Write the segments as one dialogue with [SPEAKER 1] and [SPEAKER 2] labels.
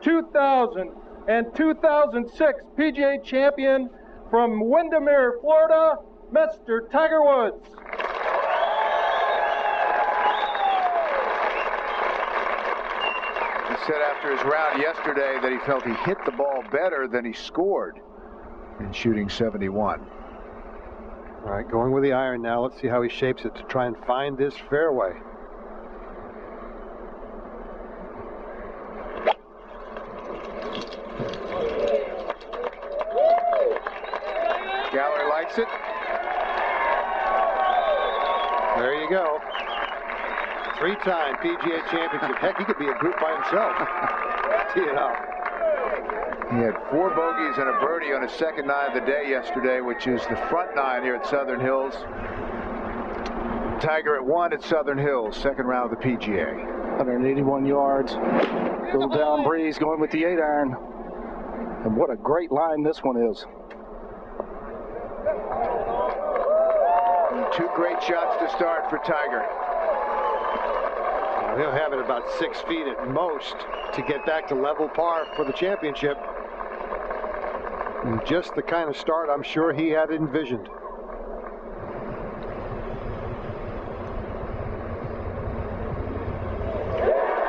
[SPEAKER 1] 2000 and 2006 PGA champion from Windermere, Florida, Mr. Tiger Woods.
[SPEAKER 2] He said after his round yesterday that he felt he hit the ball better than he scored in shooting 71.
[SPEAKER 3] All right, going with the iron now. Let's see how he shapes it to try and find this fairway.
[SPEAKER 2] Gallery likes it.
[SPEAKER 3] There you go. Three-time PGA championship. Heck, he could be a group by himself. Tee it up.
[SPEAKER 2] He had 4 bogeys and a birdie on his second 9 of the day yesterday, which is the front 9 here at Southern Hills. Tiger at 1 at Southern Hills, second round of the PGA.
[SPEAKER 4] 181 yards. Little down breeze going with the 8-iron. And what a great line this one is.
[SPEAKER 2] And 2 great shots to start for Tiger.
[SPEAKER 3] He'll have it about 6 feet at most to get back to level par for the championship. And just the kind of start I'm sure he had envisioned.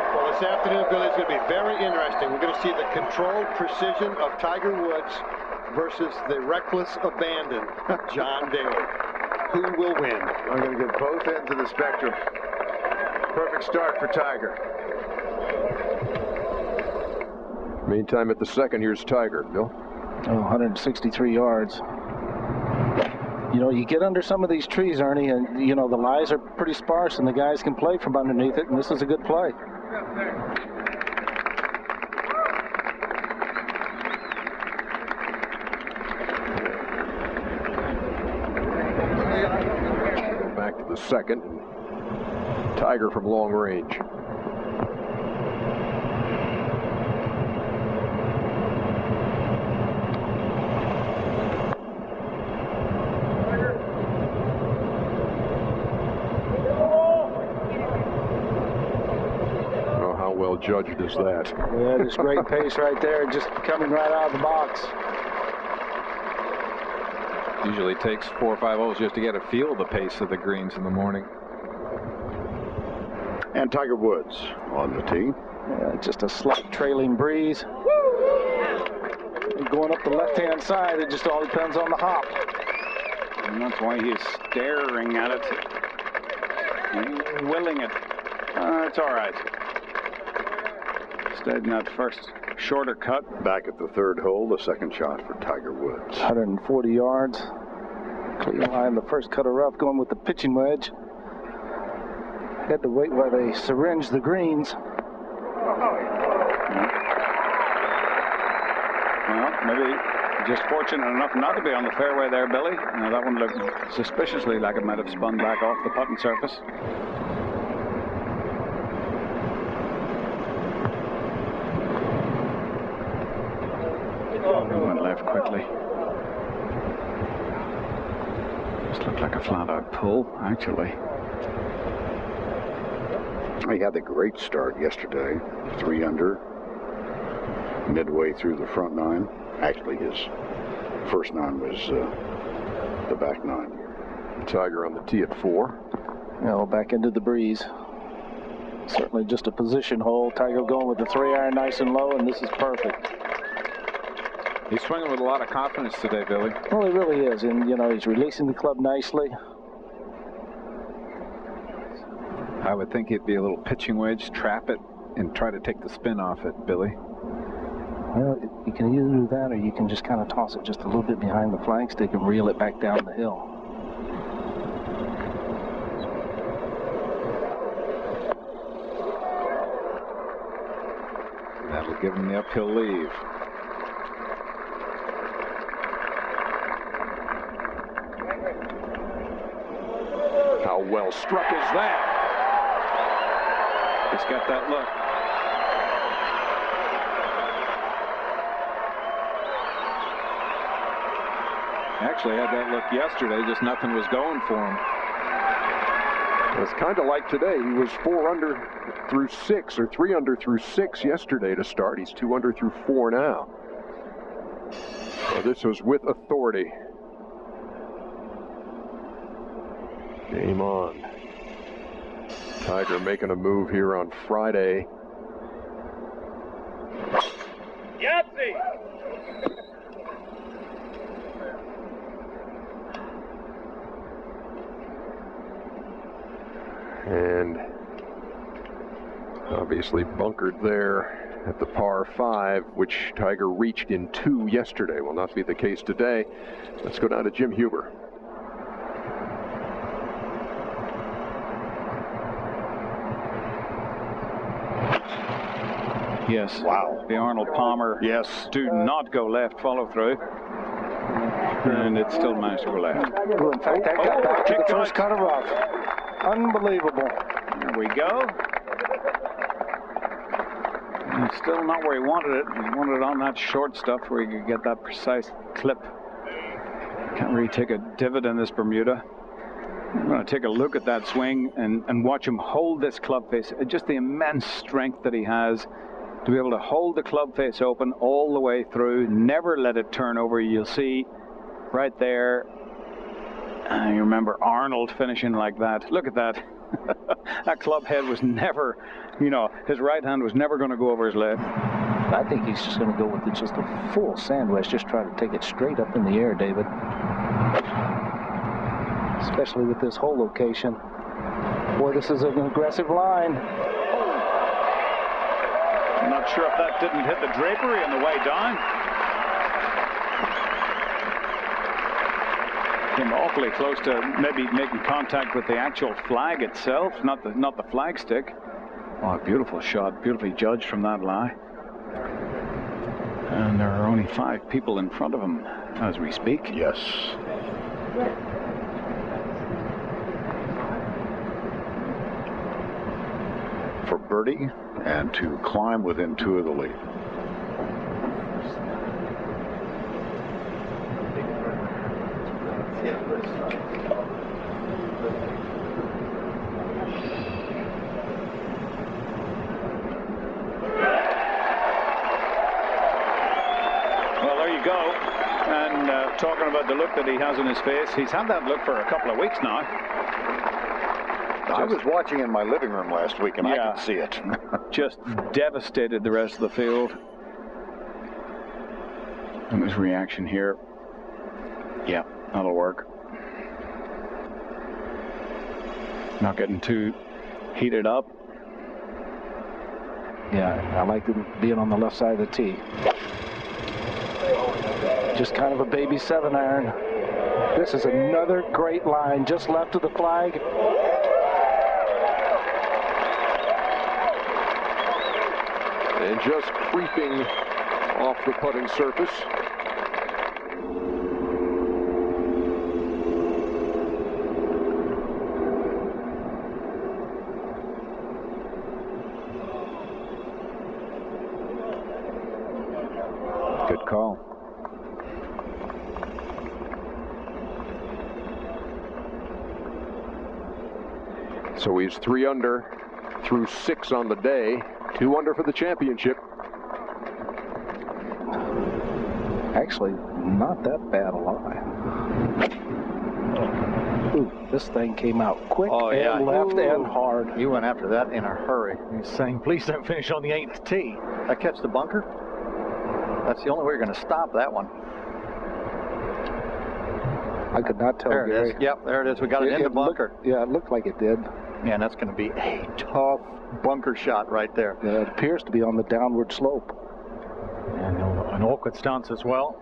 [SPEAKER 3] Well, this afternoon, Billy, is going to be very interesting. We're going to see the controlled precision of Tiger Woods versus the reckless abandon, John Daly. Who will win?
[SPEAKER 2] I'm going to get both ends of the spectrum. Perfect start for Tiger.
[SPEAKER 5] Meantime, at the second, here's Tiger. Bill?
[SPEAKER 4] Oh, 163 yards. You know, you get under some of these trees, Ernie, and, you know, the lies are pretty sparse, and the guys can play from underneath it, and this is a good play.
[SPEAKER 5] Back to the second. Tiger from long range. Oh, how well judged is that?
[SPEAKER 4] Yeah, that is great pace right there, just coming right out of the box.
[SPEAKER 6] Usually takes 4 or 5 holes just to get a feel of the pace of the greens in the morning.
[SPEAKER 7] And Tiger Woods on the tee.
[SPEAKER 4] Yeah, just a slight trailing breeze. Going up the left-hand side, it just all depends on the hop.
[SPEAKER 8] And that's why he's staring at it. He's willing it. It's all right. Stayed in that first shorter cut.
[SPEAKER 7] Back at the third hole, the second shot for Tiger Woods.
[SPEAKER 4] 140 yards. Clean line, the first cut of rough, going with the pitching wedge. Had to wait while they syringe the greens.
[SPEAKER 8] Well, maybe just fortunate enough not to be on the fairway there, Billy. That one looked suspiciously like it might have spun back off the putting surface. Went left quickly. Just looked like a flat-out pull, actually.
[SPEAKER 7] He had a great start yesterday, 3 under, midway through the front 9. Actually, his first 9 was the back 9.
[SPEAKER 5] Tiger on the tee at 4.
[SPEAKER 4] You know, back into the breeze. Certainly just a position hole. Tiger going with the 3-iron nice and low, and this is perfect.
[SPEAKER 6] He's swinging with a lot of confidence today, Billy.
[SPEAKER 4] Well, he really is, and, you know, he's releasing the club nicely.
[SPEAKER 6] I would think it'd be a little pitching wedge, trap it, and try to take the spin off it, Billy.
[SPEAKER 4] Well, you can either do that, or you can just kind of toss it just a little bit behind the flagstick and reel it back down the hill.
[SPEAKER 6] That'll give him the uphill leave.
[SPEAKER 5] How well struck is that?
[SPEAKER 6] He's got that look. Actually had that look yesterday, just nothing was going for him.
[SPEAKER 5] It's kind of like today. He was 4 under through 6, or 3 under through 6 yesterday to start. He's 2 under through 4 now. So this was with authority. Game on. Tiger making a move here on Friday.
[SPEAKER 1] Yahtzee!
[SPEAKER 5] And obviously bunkered there at the par 5, which Tiger reached in 2 yesterday. Will not be the case today. Let's go down to Jim Huber.
[SPEAKER 8] Yes.
[SPEAKER 3] Wow.
[SPEAKER 8] The Arnold Palmer.
[SPEAKER 3] Yes.
[SPEAKER 8] Do not go left follow through. And it still managed to go left.
[SPEAKER 4] Well, in fact, that got back to the first cut of rough. Unbelievable.
[SPEAKER 8] There we go. And still not where he wanted it. He wanted it on that short stuff where he could get that precise clip. Can't really take a divot in this Bermuda. I'm going to take a look at that swing and watch him hold this club face. Just the immense strength that he has to be able to hold the club face open all the way through, never let it turn over. You'll see right there. You remember Arnold finishing like that. Look at that. That club head was never, you know, his right hand was never going to go over his left.
[SPEAKER 4] I think he's just going to go with just a full sandwich, just try to take it straight up in the air, David. Especially with this hole location. Boy, this is an aggressive line.
[SPEAKER 8] I'm not sure if that didn't hit the drapery on the way down. Came awfully close to maybe making contact with the actual flag itself, not the flag stick. Oh, beautiful shot, beautifully judged from that lie. And there are only 5 people in front of him as we speak.
[SPEAKER 7] Yes. For birdie and to climb within 2 of the lead.
[SPEAKER 8] Well, there you go. And talking about the look that he has in his face, he's had that look for a couple of weeks now.
[SPEAKER 7] I was watching in my living room last week, and I could see it.
[SPEAKER 8] Just devastated the rest of the field. And his reaction here. Yeah, that'll work. Not getting too heated up.
[SPEAKER 4] Yeah, I like him being on the left side of the tee. Just kind of a baby 7-iron. This is another great line, just left of the flag.
[SPEAKER 5] And just creeping off the putting surface.
[SPEAKER 8] Good call.
[SPEAKER 5] So he's 3 under through 6 on the day. 2 under for the championship.
[SPEAKER 4] Actually, not that bad a lie. Ooh, this thing came out quick and left and hard.
[SPEAKER 9] You went after that in a hurry. He's saying, please don't finish on the 8th tee. That catch the bunker? That's the only way you're going to stop that one.
[SPEAKER 4] I could not tell.
[SPEAKER 9] There it
[SPEAKER 4] Gary.
[SPEAKER 9] is. Yep, there it is. We got it in the bunker.
[SPEAKER 4] Yeah, it looked like it did.
[SPEAKER 9] Man, that's going to be a tough bunker shot right there.
[SPEAKER 4] Yeah, it appears to be on the downward slope.
[SPEAKER 10] And an awkward stance as well.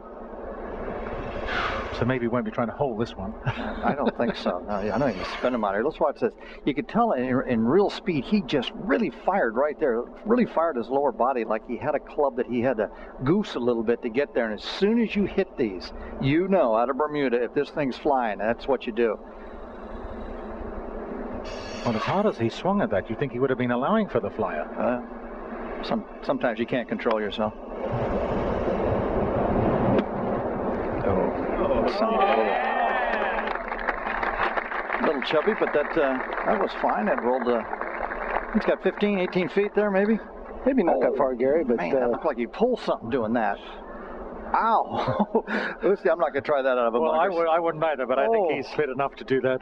[SPEAKER 10] So maybe he won't be trying to hold this one.
[SPEAKER 9] I don't think so. No, I don't even spin him out here. Let's watch this. You could tell in real speed, he just really fired right there. Really fired his lower body like he had a club that he had to goose a little bit to get there. And as soon as you hit these, you know, out of Bermuda, if this thing's flying, that's what you do.
[SPEAKER 10] Well, as hard as he swung at that, you think he would have been allowing for the flyer.
[SPEAKER 9] Sometimes you can't control yourself. A little chubby, but that was fine. It rolled. It's got 15, 18 feet there, maybe.
[SPEAKER 4] Maybe not that far, Gary, but
[SPEAKER 9] man, that looked like he pulled something doing that. Ow! Lucy, I'm not going to try that out of a bunker.
[SPEAKER 10] Well, I wouldn't either, but I think he's fit enough to do that.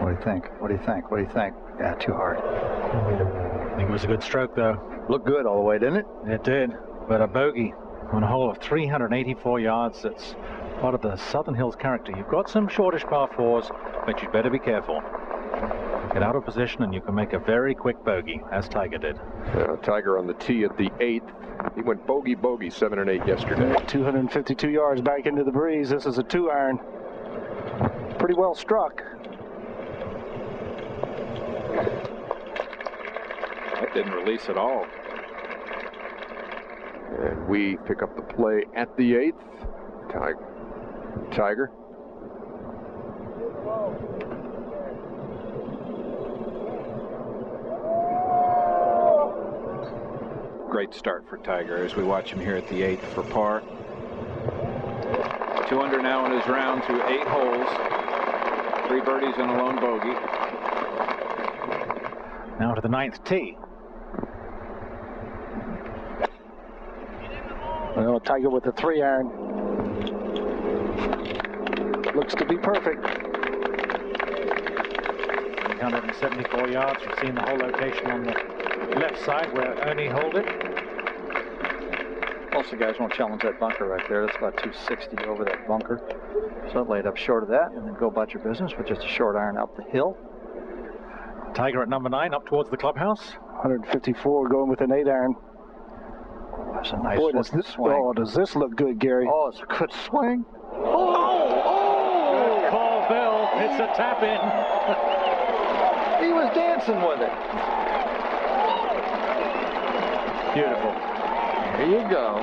[SPEAKER 9] What do you think? What do you think? What do you think? Yeah, too hard.
[SPEAKER 10] I think it was a good stroke, though.
[SPEAKER 9] Looked good all the way, didn't it?
[SPEAKER 10] It did, but a bogey on a hole of 384 yards. That's part of the Southern Hills character. You've got some shortish par fours, but you'd better be careful. Get out of position and you can make a very quick bogey, as Tiger did.
[SPEAKER 5] Tiger on the tee at the 8th. He went bogey, 7 and 8 yesterday.
[SPEAKER 4] 252 yards back into the breeze. This is a 2-iron. Pretty well struck.
[SPEAKER 6] That didn't release at all.
[SPEAKER 5] And we pick up the play at the 8th. Tiger.
[SPEAKER 6] Great start for Tiger as we watch him here at the 8th for par. 2 under now in his round through 8 holes. 3 birdies and a lone bogey.
[SPEAKER 10] Now to the 9th tee.
[SPEAKER 4] Well, Tiger with a 3-iron. Looks to be perfect.
[SPEAKER 10] 374 yards. You've seen the whole location on the left side where Ernie hold it.
[SPEAKER 9] Most of the guys won't challenge that bunker right there. That's about 260 over that bunker. So it laid up short of that and then go about your business with just a short iron up the hill.
[SPEAKER 10] Tiger at number 9 up towards the clubhouse.
[SPEAKER 4] 154 going with an 8-iron.
[SPEAKER 9] That's a nice swing.
[SPEAKER 4] Oh, does this look good, Gary?
[SPEAKER 9] Oh, it's a good swing.
[SPEAKER 10] Good call, Bill. It's a tap in.
[SPEAKER 9] He was dancing with it.
[SPEAKER 10] Beautiful.
[SPEAKER 9] There you go.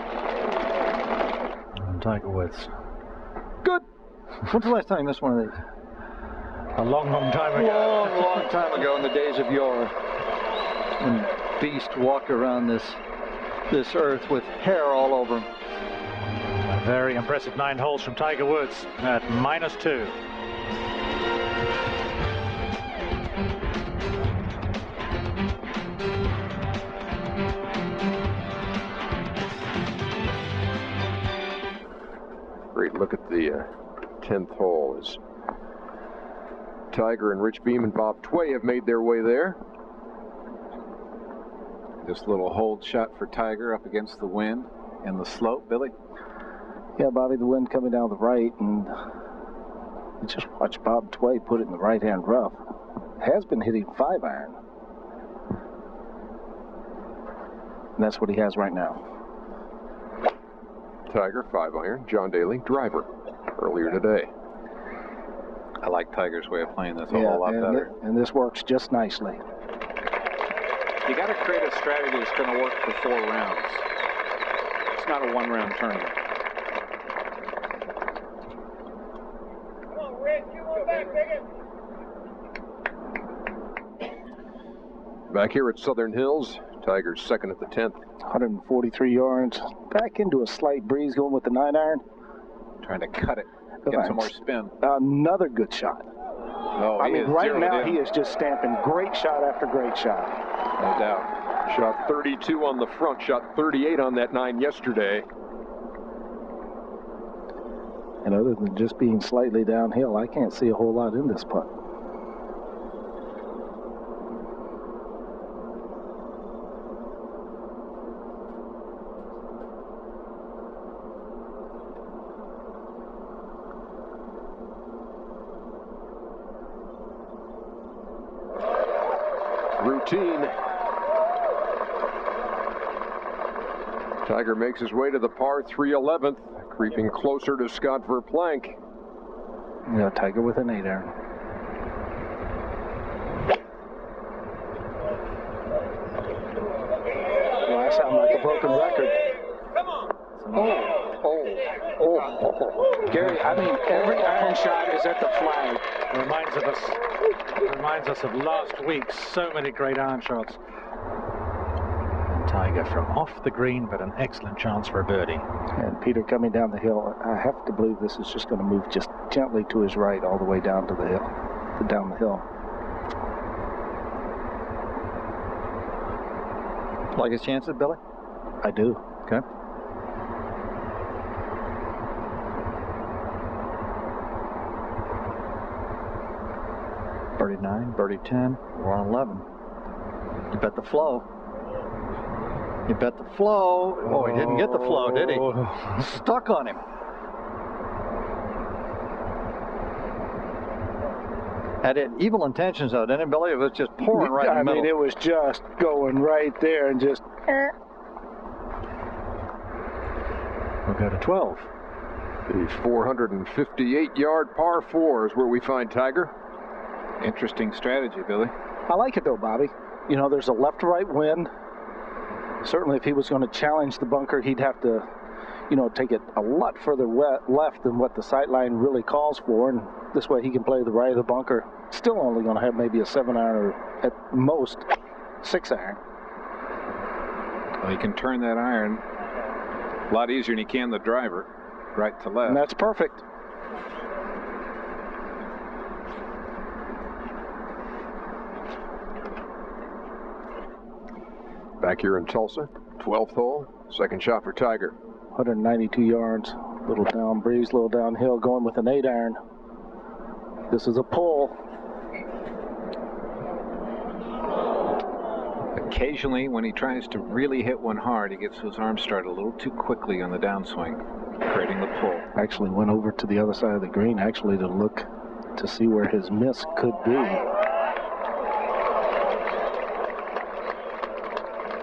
[SPEAKER 10] And Tiger Woods.
[SPEAKER 9] Good. When's the last time you missed one of these?
[SPEAKER 10] A long, long time ago.
[SPEAKER 9] Long time ago in the days of yore. When Beast walked around this earth with hair all over him.
[SPEAKER 10] A very impressive 9 holes from Tiger Woods at -2.
[SPEAKER 5] Great look at the 10th hole as Tiger and Rich Beam and Bob Tway have made their way there.
[SPEAKER 6] This little hold shot for Tiger up against the wind and the slope, Billy.
[SPEAKER 4] Yeah, Bobby, the wind coming down the right, and you just watch Bob Tway put it in the right-hand rough. Has been hitting 5-iron. And that's what he has right now.
[SPEAKER 5] Tiger, 5-iron. John Daly, driver, earlier today.
[SPEAKER 6] I like Tiger's way of playing this a whole lot better.
[SPEAKER 4] And this works just nicely.
[SPEAKER 6] You got to create a strategy that's going to work for 4 rounds. It's not a 1-round tournament.
[SPEAKER 1] Come on, Rick, you want back, bigot.
[SPEAKER 5] Back here at Southern Hills, Tiger's second at the 10th.
[SPEAKER 4] 143 yards. Back into a slight breeze going with the 9-iron.
[SPEAKER 6] Trying to cut it. Get some more spin.
[SPEAKER 4] Another good shot.
[SPEAKER 6] Oh,
[SPEAKER 4] I mean, right now he is just stamping great shot after great shot.
[SPEAKER 6] No doubt.
[SPEAKER 5] Shot 32 on the front, shot 38 on that 9 yesterday.
[SPEAKER 4] And other than just being slightly downhill, I can't see a whole lot in this putt.
[SPEAKER 5] Routine. Tiger makes his way to the par 3 11th, creeping closer to Scott Verplank.
[SPEAKER 4] Yeah, Tiger with an 8-iron. Well, I sound like a broken record.
[SPEAKER 1] Come on.
[SPEAKER 4] Gary, I mean, every iron shot is at the flag.
[SPEAKER 10] Reminds us of last week. So many great iron shots. Tiger from off the green, but an excellent chance for a birdie.
[SPEAKER 4] And Peter coming down the hill, I have to believe this is just going to move just gently to his right all the way down to the hill, down the hill.
[SPEAKER 9] Like his chances, Billy?
[SPEAKER 4] I do.
[SPEAKER 9] Okay. Birdie 9, birdie 10, we're on 11. You bet the flow. You bet the flow. Oh, he didn't get the flow, did he? Stuck on him. Had it evil intentions, though, didn't it, Billy? It was just pouring right in the middle.
[SPEAKER 4] I mean, it was just going right there and just...
[SPEAKER 10] We'll go to 12.
[SPEAKER 5] The 458-yard par 4 is where we find Tiger.
[SPEAKER 6] Interesting strategy, Billy.
[SPEAKER 4] I like it, though, Bobby. You know, there's a left-to-right wind. Certainly, if he was going to challenge the bunker, he'd have to, you know, take it a lot further left than what the sight line really calls for. And this way, he can play the right of the bunker. Still only going to have maybe a 7-iron or at most 6-iron.
[SPEAKER 6] Well, he can turn that iron a lot easier than he can the driver, right to left.
[SPEAKER 4] And that's perfect.
[SPEAKER 5] Back here in Tulsa, 12th hole, second shot for Tiger.
[SPEAKER 4] 192 yards, little down breeze, little downhill, going with an 8-iron. This is a pull.
[SPEAKER 6] Occasionally, when he tries to really hit one hard, he gets his arm started a little too quickly on the downswing, creating the pull.
[SPEAKER 4] Actually went over to the other side of the green, actually to look to see where his miss could be.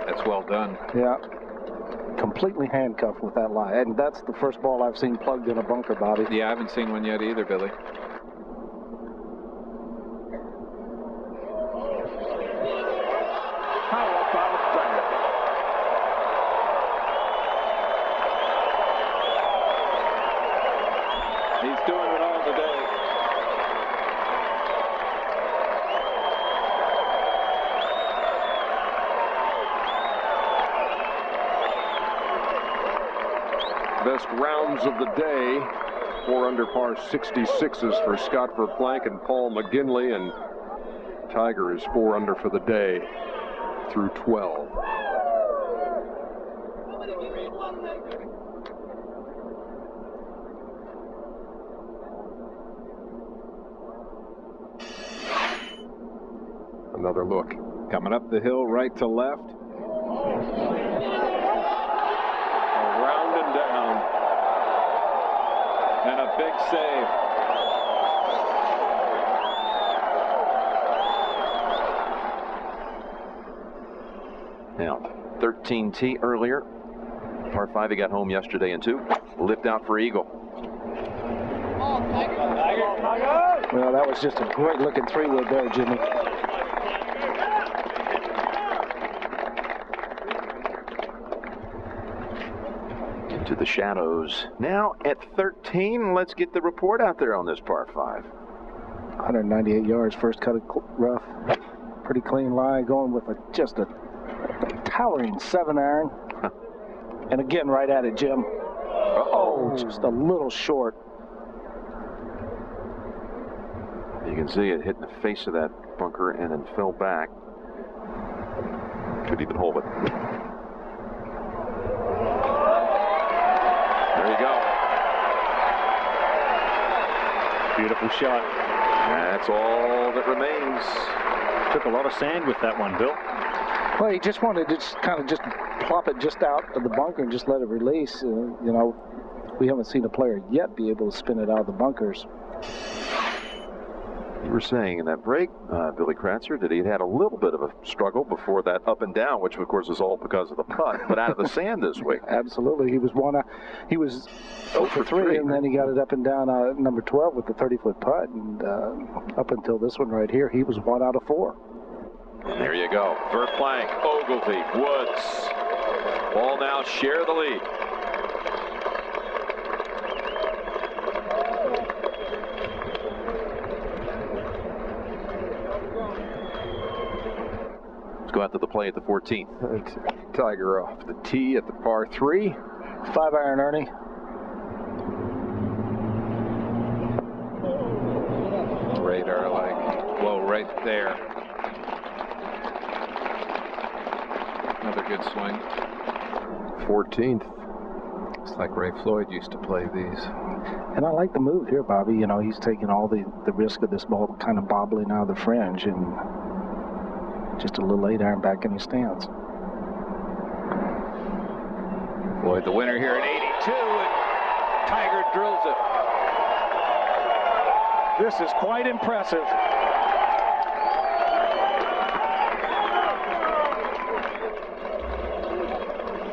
[SPEAKER 6] That's well done.
[SPEAKER 4] Yeah. Completely handcuffed with that lie. And that's the first ball I've seen plugged in a bunker, Bobby.
[SPEAKER 6] Yeah, I haven't seen one yet either, Billy.
[SPEAKER 1] How about that?
[SPEAKER 6] He's doing it all today.
[SPEAKER 5] Best rounds of the day. 4 under par 66s for Scott Verplank and Paul McGinley, and Tiger is 4 under for the day through 12. Another look.
[SPEAKER 6] Coming up the hill, right to left.
[SPEAKER 3] Around and down.
[SPEAKER 6] And a big save.
[SPEAKER 11] Now, 13T earlier. Par 5 he got home yesterday in 2. Lift out for eagle.
[SPEAKER 4] Well, that was just a great looking 3-wood there, Jimmy.
[SPEAKER 11] Into the shadows. Now at 13, let's get the report out there on this par 5.
[SPEAKER 4] 198 yards, first cut of rough. Pretty clean line, going with just a towering 7-iron. And again, right at it, Jim. Oh, just a little short.
[SPEAKER 11] You can see it hit the face of that bunker and then fell back. Could even hold it. There you go.
[SPEAKER 10] Beautiful shot.
[SPEAKER 11] That's all that remains.
[SPEAKER 10] Took a lot of sand with that one, Bill.
[SPEAKER 4] Well, he just wanted to kind of just plop it just out of the bunker and just let it release. You know, we haven't seen a player yet be able to spin it out of the bunkers.
[SPEAKER 11] You were saying in that break, Billy Kratzer, that he had a little bit of a struggle before that up and down, which of course is all because of the putt, but out of the sand this week.
[SPEAKER 4] Absolutely. He was 0 for 3, and then he got it up and down number 12 with the 30-foot putt, and up until this one right here, he was 1 out of 4.
[SPEAKER 11] And there you go. Verplank, Ogilvy, Woods. All now share the lead. Let's go out to the play at the 14th.
[SPEAKER 5] Tiger off the tee at the par 3.
[SPEAKER 4] 5-iron, Ernie.
[SPEAKER 6] Radar like, whoa, right there. Another good swing.
[SPEAKER 5] 14th.
[SPEAKER 6] It's like Ray Floyd used to play these.
[SPEAKER 4] And I like the move here, Bobby. You know, he's taking all the risk of this ball kind of bobbling out of the fringe and just a little 8-iron back in his stance.
[SPEAKER 6] Floyd, the winner here at 82, and Tiger drills it.
[SPEAKER 4] This is quite impressive.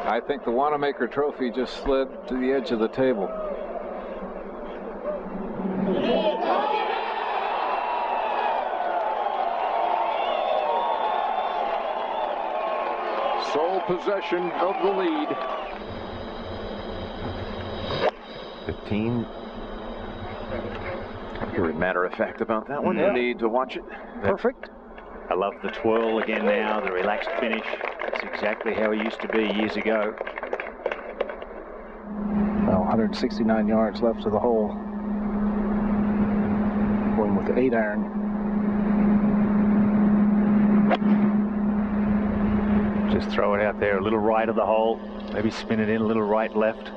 [SPEAKER 6] I think the Wanamaker Trophy just slid to the edge of the table.
[SPEAKER 5] Sole possession of the lead.
[SPEAKER 11] 15. You're matter of fact about that one. No need to watch it.
[SPEAKER 4] Perfect.
[SPEAKER 12] I love the twirl again now, the relaxed finish. That's exactly how he used to be years ago.
[SPEAKER 4] Well, 169 yards left to the hole. Going with the 8-iron.
[SPEAKER 12] Just throw it out there, a little right of the hole. Maybe spin it in a little right, left.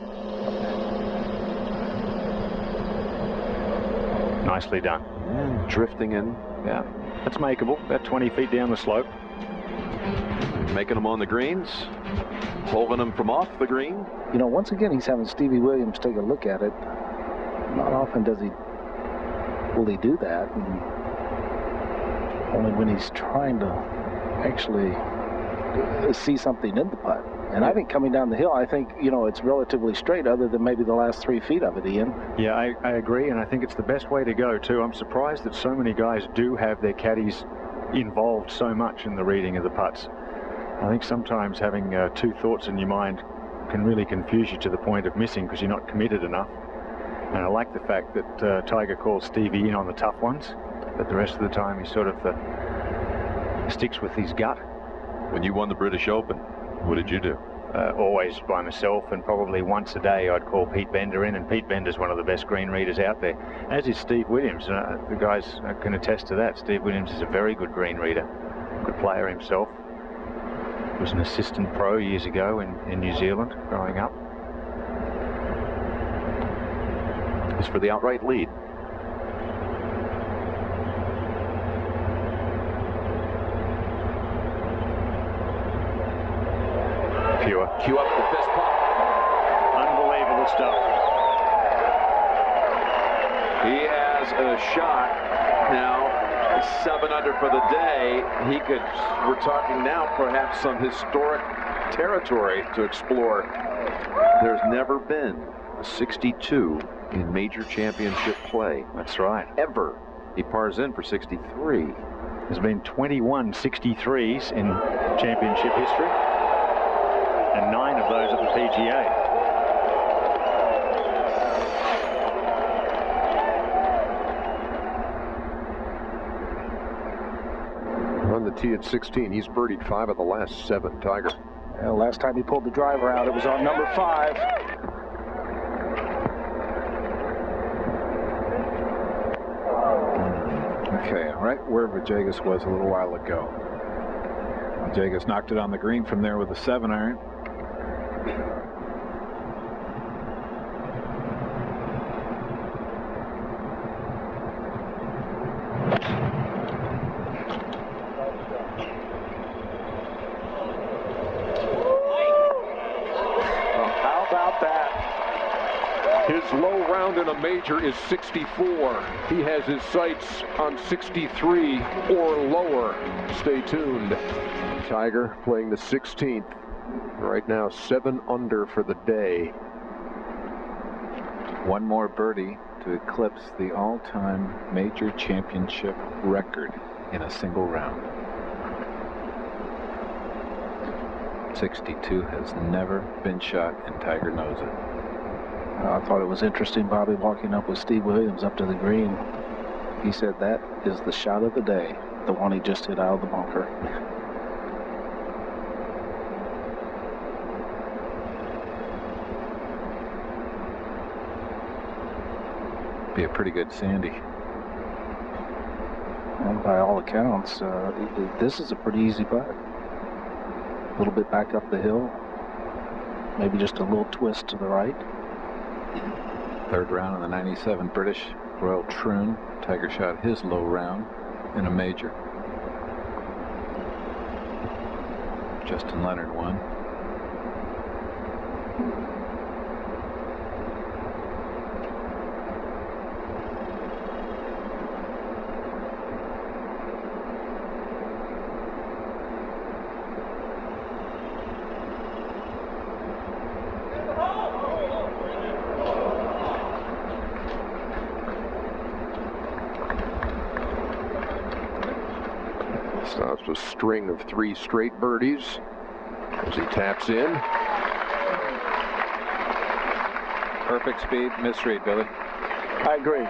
[SPEAKER 12] Nicely done.
[SPEAKER 11] And drifting in.
[SPEAKER 12] Yeah, that's makeable. About 20 feet down the slope.
[SPEAKER 11] Making them on the greens. Holding them from off the green.
[SPEAKER 4] You know, once again, he's having Stevie Williams take a look at it. Not often will he do that. And only when he's trying to actually see something in the putt. And I think coming down the hill, I think, you know, it's relatively straight other than maybe the last 3 feet of it, Ian.
[SPEAKER 12] Yeah, I agree, and I think it's the best way to go, too. I'm surprised that so many guys do have their caddies involved so much in the reading of the putts. I think sometimes having 2 thoughts in your mind can really confuse you to the point of missing because you're not committed enough. And I like the fact that Tiger calls Stevie in on the tough ones, but the rest of the time he sort of sticks with his gut.
[SPEAKER 11] When you won the British Open, what did you do?
[SPEAKER 12] Always by myself, and probably once a day I'd call Pete Bender in, and Pete Bender's one of the best green readers out there, as is Steve Williams. The guys can attest to that. Steve Williams is a very good green reader, good player himself. Was an assistant pro years ago in New Zealand growing up.
[SPEAKER 11] It's for the outright lead.
[SPEAKER 6] Cue up the fist pump.
[SPEAKER 12] Unbelievable stuff.
[SPEAKER 11] He has a shot now, 7 under for the day. We're talking now perhaps some historic territory to explore. There's never been a 62 in major championship play.
[SPEAKER 12] That's right.
[SPEAKER 11] Ever. He pars in for 63.
[SPEAKER 12] There's been 21 63s in championship history, and 9 of those at the PGA.
[SPEAKER 5] On the tee at 16, he's birdied 5 of the last 7, Tiger.
[SPEAKER 4] Well, last time he pulled the driver out, it was on number 5.
[SPEAKER 6] Okay, right where Vajegas was a little while ago. Vajegas knocked it on the green from there with a 7-iron.
[SPEAKER 4] How about that?
[SPEAKER 5] His low round in a major is 64. He has his sights on 63 or lower. Stay tuned. Tiger playing the 16th. Right now, 7 under for the day.
[SPEAKER 6] One more birdie to eclipse the all-time major championship record in a single round. 62 has never been shot, and Tiger knows it.
[SPEAKER 4] I thought it was interesting, Bobby, walking up with Steve Williams up to the green. He said that is the shot of the day, the one he just hit out of the bunker.
[SPEAKER 13] Be a pretty good Sandy.
[SPEAKER 4] And by all accounts, this is a pretty easy putt. A little bit back up the hill. Maybe just a little twist to the right.
[SPEAKER 13] Third round in the 97 British Royal Troon. Tiger shot his low round in a major. Justin Leonard won.
[SPEAKER 5] Stops a string of 3 straight birdies as he taps in.
[SPEAKER 13] Perfect speed, misread, Billy.
[SPEAKER 4] I agree.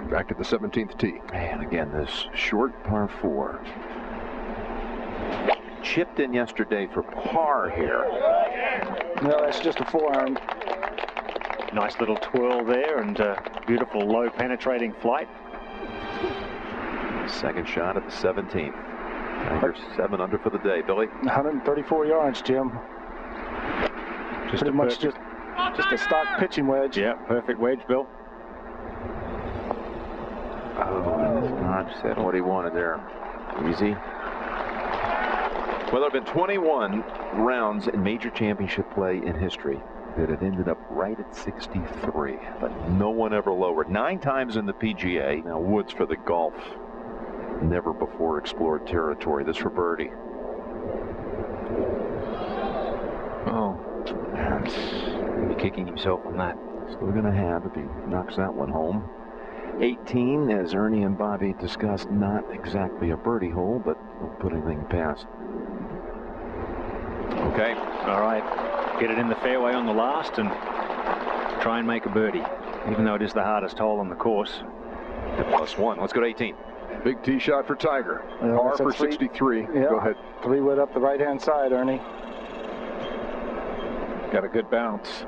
[SPEAKER 5] Back to the 17th tee.
[SPEAKER 11] And again, this short par 4. Chipped in yesterday for par here.
[SPEAKER 4] No, that's just a 4-iron.
[SPEAKER 12] Nice little twirl there and beautiful low penetrating flight.
[SPEAKER 11] Second shot at the 17th. Tiger 7 under for the day. Billy?
[SPEAKER 4] 134 yards, Jim.
[SPEAKER 12] Just
[SPEAKER 4] pretty much just a stock pitching wedge.
[SPEAKER 12] Yeah, perfect wedge, Bill.
[SPEAKER 11] Oh, that's not said what he wanted there. Easy. Well, there have been 21 rounds in major championship play in history that it ended up right at 63, but no one ever lowered. 9 times in the PGA. Now Woods for the golf. Never before explored territory. This for birdie.
[SPEAKER 13] Oh, he'll be kicking himself on that.
[SPEAKER 11] Still going to have if he knocks that one home. 18, as Ernie and Bobby discussed, not exactly a birdie hole, but don't put anything past.
[SPEAKER 12] Okay, all right. Get it in the fairway on the last and try and make a birdie, even though it is the hardest hole on the course.
[SPEAKER 11] At +1. Let's go to 18.
[SPEAKER 5] Big tee shot for Tiger.
[SPEAKER 4] Yeah,
[SPEAKER 5] Par for 63.
[SPEAKER 4] Yeah.
[SPEAKER 5] Go ahead.
[SPEAKER 4] 3-wood up the right-hand side, Ernie.
[SPEAKER 13] Got a good bounce.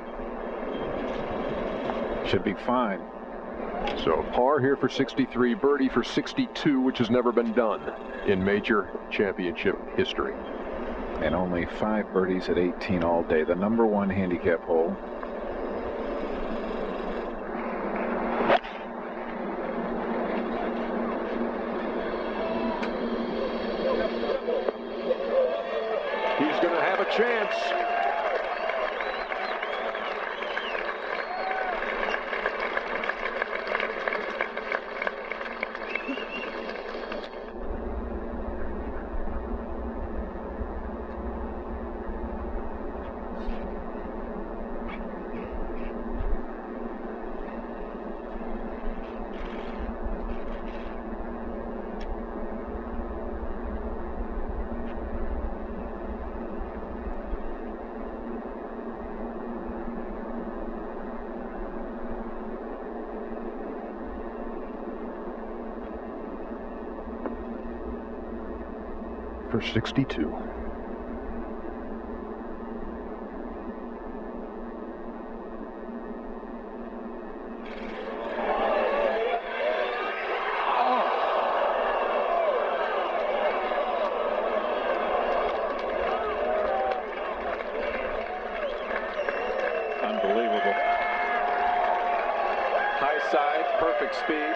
[SPEAKER 13] Should be fine.
[SPEAKER 5] So par here for 63, birdie for 62, which has never been done in major championship history.
[SPEAKER 13] And only 5 birdies at 18 all day. The #1 handicap hole.
[SPEAKER 5] He's going to have a chance. For 62.
[SPEAKER 6] Unbelievable. High side, perfect speed.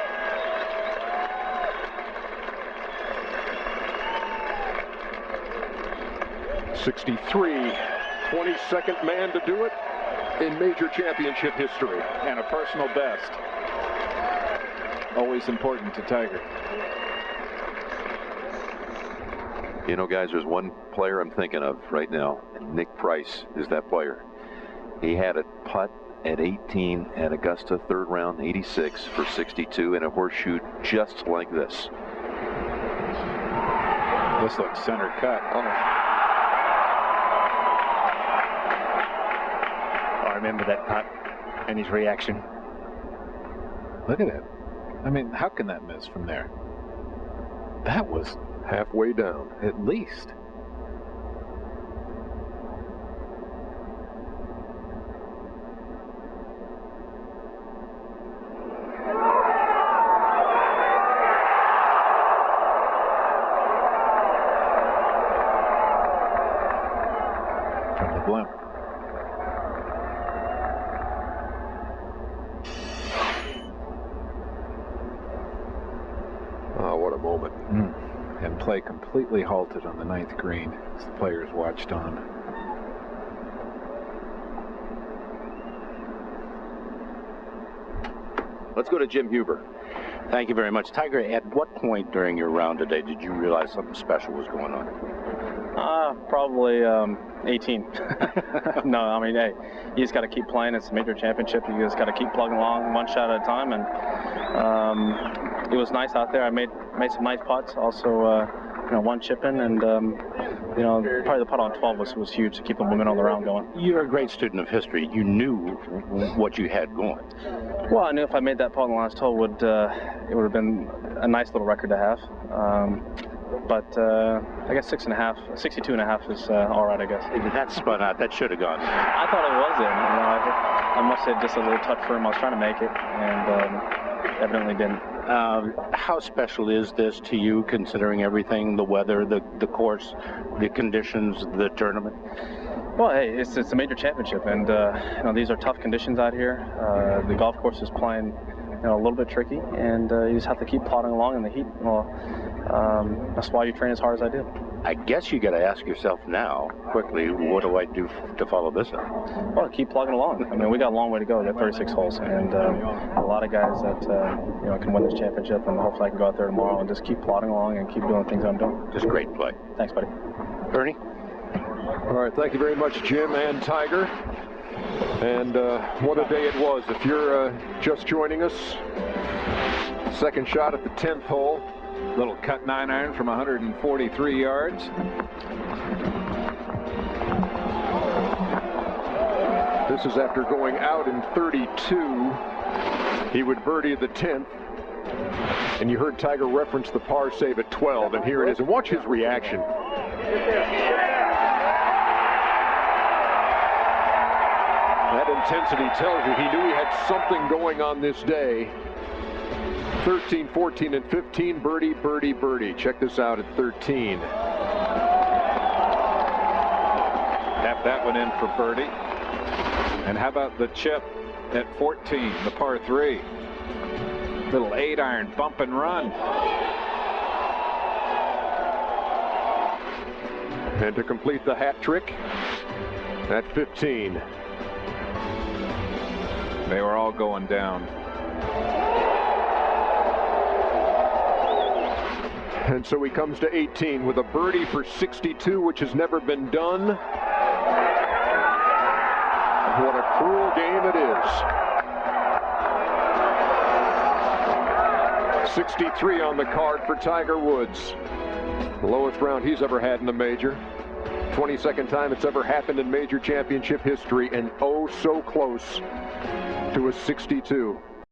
[SPEAKER 5] '63, 22nd man to do it in major championship history.
[SPEAKER 6] And a personal best. Always important to Tiger.
[SPEAKER 11] You know, guys, there's one player I'm thinking of right now, and Nick Price is that player. He had a putt at 18 at Augusta, 3rd round, 86 for 62, and a horseshoe just like this.
[SPEAKER 6] This looks center cut.
[SPEAKER 12] I remember that putt and his reaction.
[SPEAKER 13] Look at it. I mean, how can that miss from there? That was
[SPEAKER 5] halfway down.
[SPEAKER 13] At least. moment. And play completely halted on the 9th green as the players watched on.
[SPEAKER 14] Let's go to Jim Huber. Thank you very much. Tiger, at what point during your round today did you realize something special was going on?
[SPEAKER 15] Probably 18. No, I mean, hey, you just got to keep playing. It's a major championship. You just got to keep plugging along one shot at a time. And it was nice out there. I made some nice putts. Also, one chip in, and probably the putt on 12 was huge to keep the momentum on the round going.
[SPEAKER 14] You're a great student of history. You knew what you had going.
[SPEAKER 15] Well, I knew if I made that putt on the last hole, it would have been a nice little record to have. But I guess 62.5 is all right, I guess.
[SPEAKER 14] That spun out. That should have gone.
[SPEAKER 15] I thought it was in. I must have just a little touch firm. I was trying to make it, and evidently didn't.
[SPEAKER 14] How special is this to you, considering everything, the weather, the course, the conditions, the tournament?
[SPEAKER 15] Well, hey, it's a major championship, and these are tough conditions out here. The golf course is playing a little bit tricky, and you just have to keep plodding along in the heat. Well, that's why you train as hard as I do.
[SPEAKER 14] I guess you got to ask yourself now, quickly, what do I do to follow this up?
[SPEAKER 15] Well, keep plugging along. I mean, we got a long way to go. We got 36 holes, and a lot of guys that can win this championship, and hopefully I can go out there tomorrow and just keep plodding along and keep doing the things I'm doing.
[SPEAKER 14] Just great play.
[SPEAKER 15] Thanks, buddy.
[SPEAKER 14] Ernie?
[SPEAKER 5] All right, thank you very much, Jim and Tiger. And what a day it was. If you're just joining us, second shot at the 10th hole.
[SPEAKER 13] Little cut 9-iron from 143 yards.
[SPEAKER 5] This is after going out in 32. He would birdie the 10th. And you heard Tiger reference the par save at 12, and here it is. And watch his reaction. That intensity tells you he knew he had something going on this day. 13, 14, and 15, birdie, birdie, birdie. Check this out at 13.
[SPEAKER 13] Tap that one in for birdie. And how about the chip at 14, the par 3? Little 8-iron bump and run.
[SPEAKER 5] And to complete the hat trick at 15.
[SPEAKER 13] They were all going down.
[SPEAKER 5] And so he comes to 18 with a birdie for 62, which has never been done. What a cruel game it is. 63 on the card for Tiger Woods. The lowest round he's ever had in a major. 22nd time it's ever happened in major championship history, and oh so close to a 62.